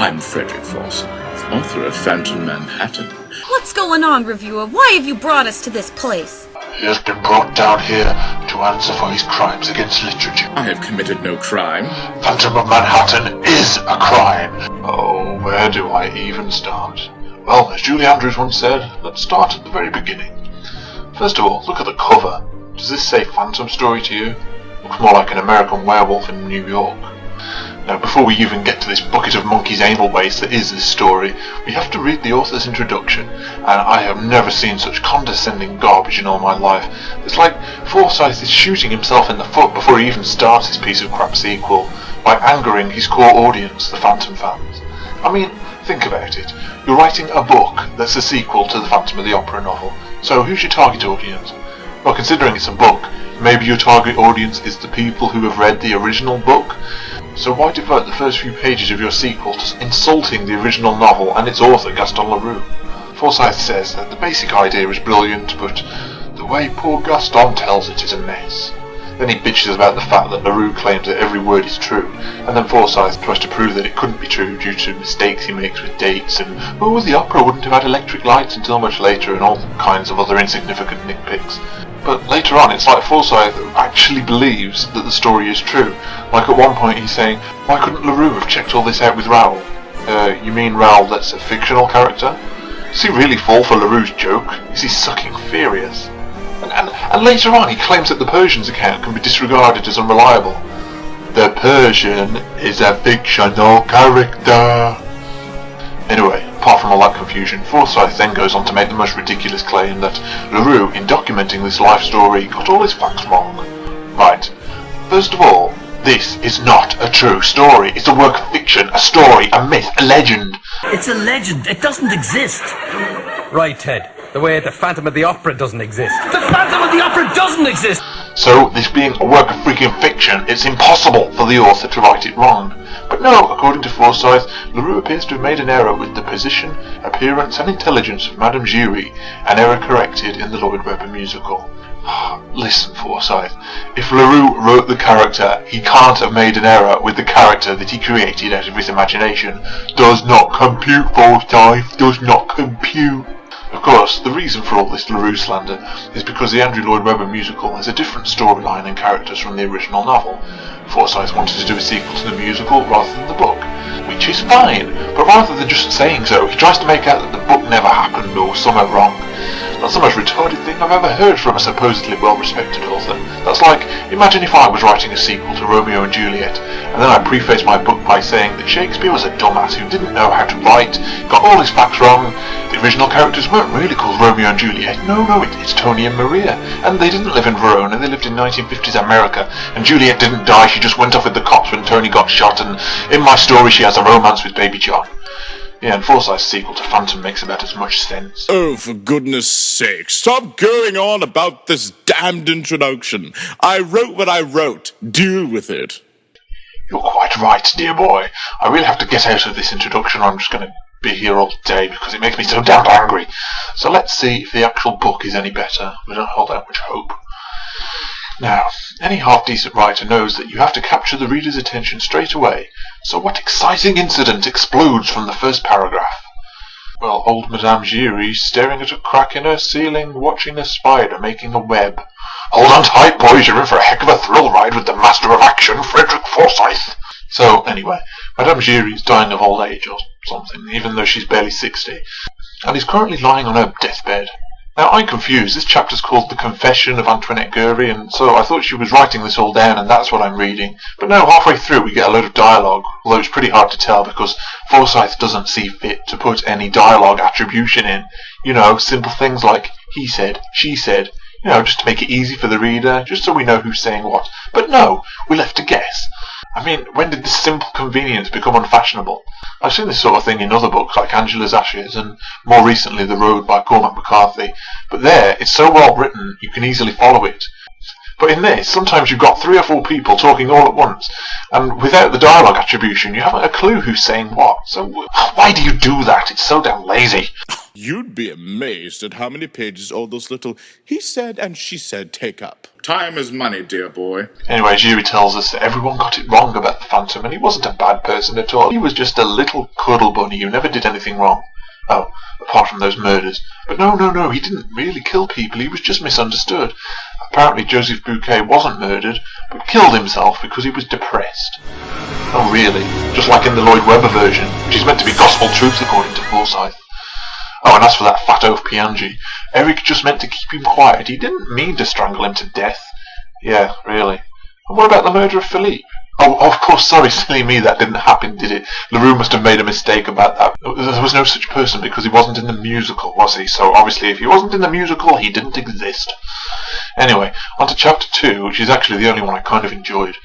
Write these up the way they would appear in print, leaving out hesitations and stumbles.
I'm Fredrick Forsythe, author of Phantom Manhattan. What's going on, reviewer? Why have you brought us to this place? He has been brought down here to answer for his crimes against literature. I have committed no crime. Phantom of Manhattan is a crime. Oh, where do I even start? Well, as Julie Andrews once said, let's start at the very beginning. First of all, look at the cover. Does this say Phantom Story to you? Looks more like an American werewolf in New York. Now, before we even get to this bucket of monkey's anal waste that is this story, we have to read the author's introduction, and I have never seen such condescending garbage in all my life. It's like Forsythe is shooting himself in the foot before he even starts his piece of crap sequel, by angering his core audience, the Phantom fans. I mean, think about it. You're writing a book that's a sequel to the Phantom of the Opera novel, so who's your target audience? Well, considering it's a book, maybe your target audience is the people who have read the original book? So why devote the first few pages of your sequel to insulting the original novel and its author, Gaston Leroux? Forsythe says that the basic idea is brilliant, but the way poor Gaston tells it is a mess. Then he bitches about the fact that Leroux claims that every word is true, and then Forsythe tries to prove that it couldn't be true due to mistakes he makes with dates, and oh, the opera wouldn't have had electric lights until much later, and all kinds of other insignificant nitpicks. But later on, it's like Forsythe actually believes that the story is true. Like at one point he's saying, why couldn't Leroux have checked all this out with Raoul? You mean Raoul that's a fictional character? Does he really fall for Leroux's joke? Is he sucking furious? And later on he claims that the Persian's account can be disregarded as unreliable. The Persian is a fictional character. Anyway, apart from all that confusion, Forsythe then goes on to make the most ridiculous claim that Leroux, in documenting this life story, got all his facts wrong. Right, first of all, this is not a true story. It's a work of fiction, a story, a myth, a legend. It's a legend. It doesn't exist. Right, Ted. The way the Phantom of the Opera doesn't exist. The Phantom of the Opera doesn't exist! So, this being a work of freaking fiction, it's impossible for the author to write it wrong. But no, according to Forsythe, Leroux appears to have made an error with the position, appearance and intelligence of Madame Giry, an error corrected in the Lloyd Webber musical. Listen, Forsythe, if Leroux wrote the character, he can't have made an error with the character that he created out of his imagination. Does not compute, Forsythe, does not compute. Of course, the reason for all this Leroux slander is because the Andrew Lloyd Webber musical has a different storyline and characters from the original novel. Forsythe wanted to do a sequel to the musical rather than the book, which is fine, but rather than just saying so, he tries to make out that the book never happened or somewhere wrong. That's the most retarded thing I've ever heard from a supposedly well-respected author. That's like, imagine if I was writing a sequel to Romeo and Juliet, and then I prefaced my book by saying that Shakespeare was a dumbass who didn't know how to write, got all his facts wrong, the original characters weren't really called Romeo and Juliet, no, it's Tony and Maria, and they didn't live in Verona, they lived in 1950s America, and Juliet didn't die, she just went off with the cops when Tony got shot, and in my story she has a romance with Baby John. Yeah, and Forsythe's sequel to Phantom makes about as much sense. Oh, for goodness sake, stop going on about this damned introduction. I wrote what I wrote. Deal with it. You're quite right, dear boy. I really have to get out of this introduction or I'm just going to be here all day because it makes me so damn angry. So let's see if the actual book is any better. We don't hold out much hope. Now, any half-decent writer knows that you have to capture the reader's attention straight away, so what exciting incident explodes from the first paragraph? Well, old Madame Giry staring at a crack in her ceiling, watching a spider making a web. Hold on tight, boys, you're in for a heck of a thrill ride with the master of action, Fredrick Forsythe. So, anyway, Madame Giry is dying of old age or something, even though she's barely 60, and is currently lying on her deathbed. Now, I'm confused. This chapter's called The Confession of Antoinette Gurian, so I thought she was writing this all down and that's what I'm reading. But no, halfway through we get a load of dialogue, although it's pretty hard to tell because Forsythe doesn't see fit to put any dialogue attribution in. You know, simple things like he said, she said, you know, just to make it easy for the reader, just so we know who's saying what. But no, we're left to guess. I mean, when did this simple convenience become unfashionable? I've seen this sort of thing in other books like Angela's Ashes and more recently The Road by Cormac McCarthy, but there it's so well written you can easily follow it. But in this, sometimes you've got 3 or 4 people talking all at once, and without the dialogue attribution you haven't a clue who's saying what, so why do you do that? It's so damn lazy. You'd be amazed at how many pages all those little he said and she said take up. Time is money, dear boy. Anyway, Guri tells us that everyone got it wrong about the Phantom, and he wasn't a bad person at all. He was just a little cuddle bunny who never did anything wrong. Oh, apart from those murders. But no, he didn't really kill people, he was just misunderstood. Apparently Joseph Bouquet wasn't murdered, but killed himself because he was depressed. Oh really? Just like in the Lloyd Webber version, which is meant to be gospel truth according to Forsythe. Oh, and as for that fat oaf Piangi, Eric just meant to keep him quiet. He didn't mean to strangle him to death. Yeah, really. And what about the murder of Philippe? Oh, of course, sorry, silly me, that didn't happen, did it? LaRue must have made a mistake about that. There was no such person because he wasn't in the musical, was he? So obviously if he wasn't in the musical, he didn't exist. Anyway, on to chapter 2, which is actually the only one I kind of enjoyed.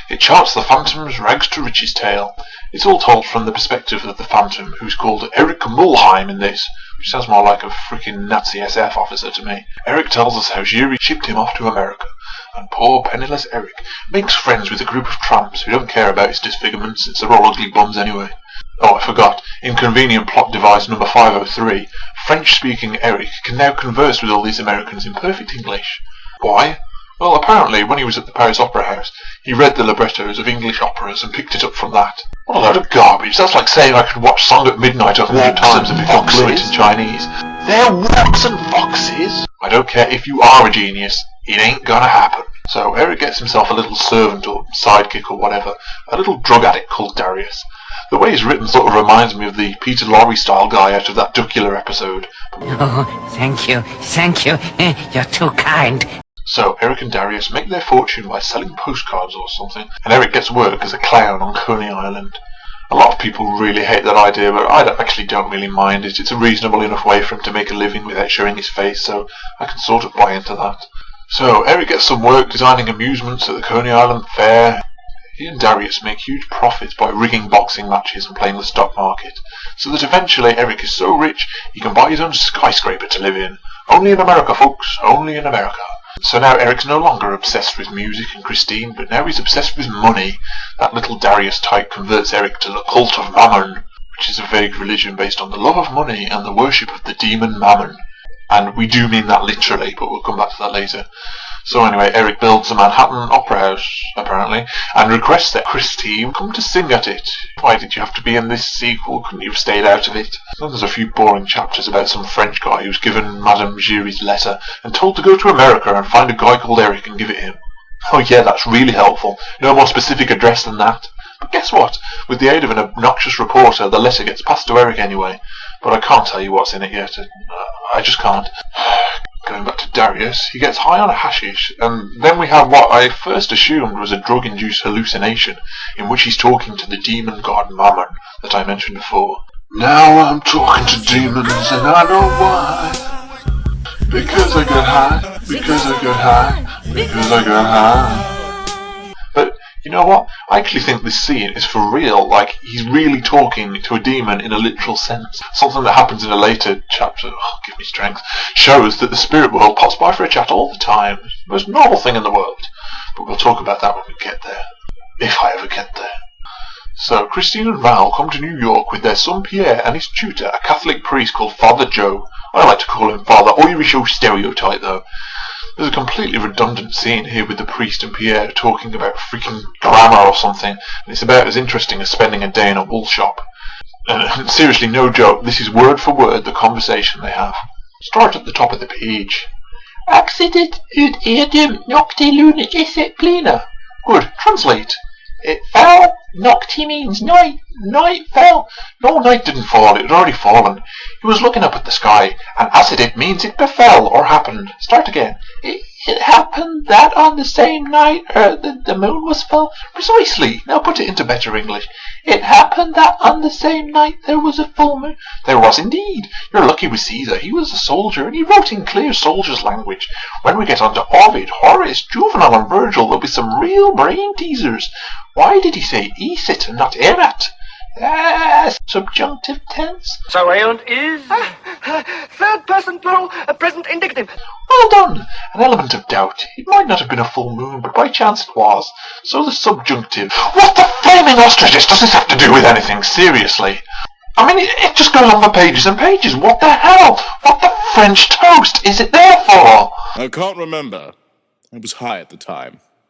It charts the Phantom's rags to riches tale. It's all told from the perspective of the Phantom, who's called Eric Mulheim in this, which sounds more like a freaking Nazi SF officer to me. Eric tells us how Guri shipped him off to America, and poor penniless Eric makes friends with a group of tramps who don't care about his disfigurements since they're all ugly bums anyway. Oh, I forgot. Inconvenient plot device number 503. French-speaking Eric can now converse with all these Americans in perfect English. Why? Well, apparently, when he was at the Paris Opera House, he read the librettos of English operas and picked it up from that. What a load of garbage. That's like saying I could watch Song at Midnight 100 times and become fluent in Chinese. They're walks and foxes. I don't care if you are a genius. It ain't gonna happen. So Eric gets himself a little servant or sidekick or whatever, a little drug addict called Darius. The way he's written sort of reminds me of the Peter Lorre style guy out of that Duckula episode. Oh, thank you. You're too kind. So Eric and Darius make their fortune by selling postcards or something, and Eric gets work as a clown on Coney Island. A lot of people really hate that idea, but I actually don't really mind it. It's a reasonable enough way for him to make a living without showing his face, so I can sort of buy into that. So Eric gets some work designing amusements at the Coney Island Fair. He and Darius make huge profits by rigging boxing matches and playing the stock market, so that eventually Eric is so rich he can buy his own skyscraper to live in. Only in America, folks, only in America. So now Eric's no longer obsessed with music and Christine, but now he's obsessed with money. That little Darius type converts Eric to the cult of Mammon, which is a vague religion based on the love of money and the worship of the demon Mammon. And we do mean that literally, but we'll come back to that later. So anyway, Eric builds a Manhattan opera house, apparently, and requests that Christine come to sing at it. Why did you have to be in this sequel? Couldn't you have stayed out of it? Then there's a few boring chapters about some French guy who's given Madame Guri's letter and told to go to America and find a guy called Eric and give it him. Oh yeah, that's really helpful. No more specific address than that. But guess what? With the aid of an obnoxious reporter, the letter gets passed to Eric anyway. But I can't tell you what's in it yet. I just can't. Going back to Darius, he gets high on a hashish, and then we have what I first assumed was a drug-induced hallucination, in which he's talking to the demon god Mammon that I mentioned before. Now I'm talking to demons, and I know why. Because I got high, because I got high, because I got high. But you know what? I actually think this scene is for real, like he's really talking to a demon in a literal sense. Something that happens in a later chapter, oh, give me strength, shows that the spirit world pops by for a chat all the time. It's the most normal thing in the world. But we'll talk about that when we get there. If I ever get there. So, Christine and Val come to New York with their son Pierre and his tutor, a Catholic priest called Father Joe. I like to call him Father Irish stereotype though. There's a completely redundant scene here with the priest and Pierre talking about freaking grammar or something, and it's about as interesting as spending a day in a wool shop. And seriously, no joke, this is word for word the conversation they have. Start at the top of the page. Accident ut eadem nocte luna esset plena. Good, translate. It fell. Nocte means night. Night fell. No, night didn't fall. It had already fallen. He was looking up at the sky, and accident means it befell or happened. Start again. It happened that on the same night the moon was full. Precisely. Now put it into better English. It happened that on the same night there was a full moon. There was indeed. You're lucky with Caesar. He was a soldier, and he wrote in clear soldier's language. When we get on to Ovid, Horace, Juvenal, and Virgil, there'll be some real brain teasers. Why did he say esit and not erat? Subjunctive tense. So aeont is? Third person plural, present indicative. Well done. An element of doubt. It might not have been a full moon, but by chance it was. So the subjunctive. What the flaming ostriches does this have to do with anything? Seriously. I mean, it just goes on for pages and pages. What the hell? What the French toast is it there for? I can't remember. I was high at the time.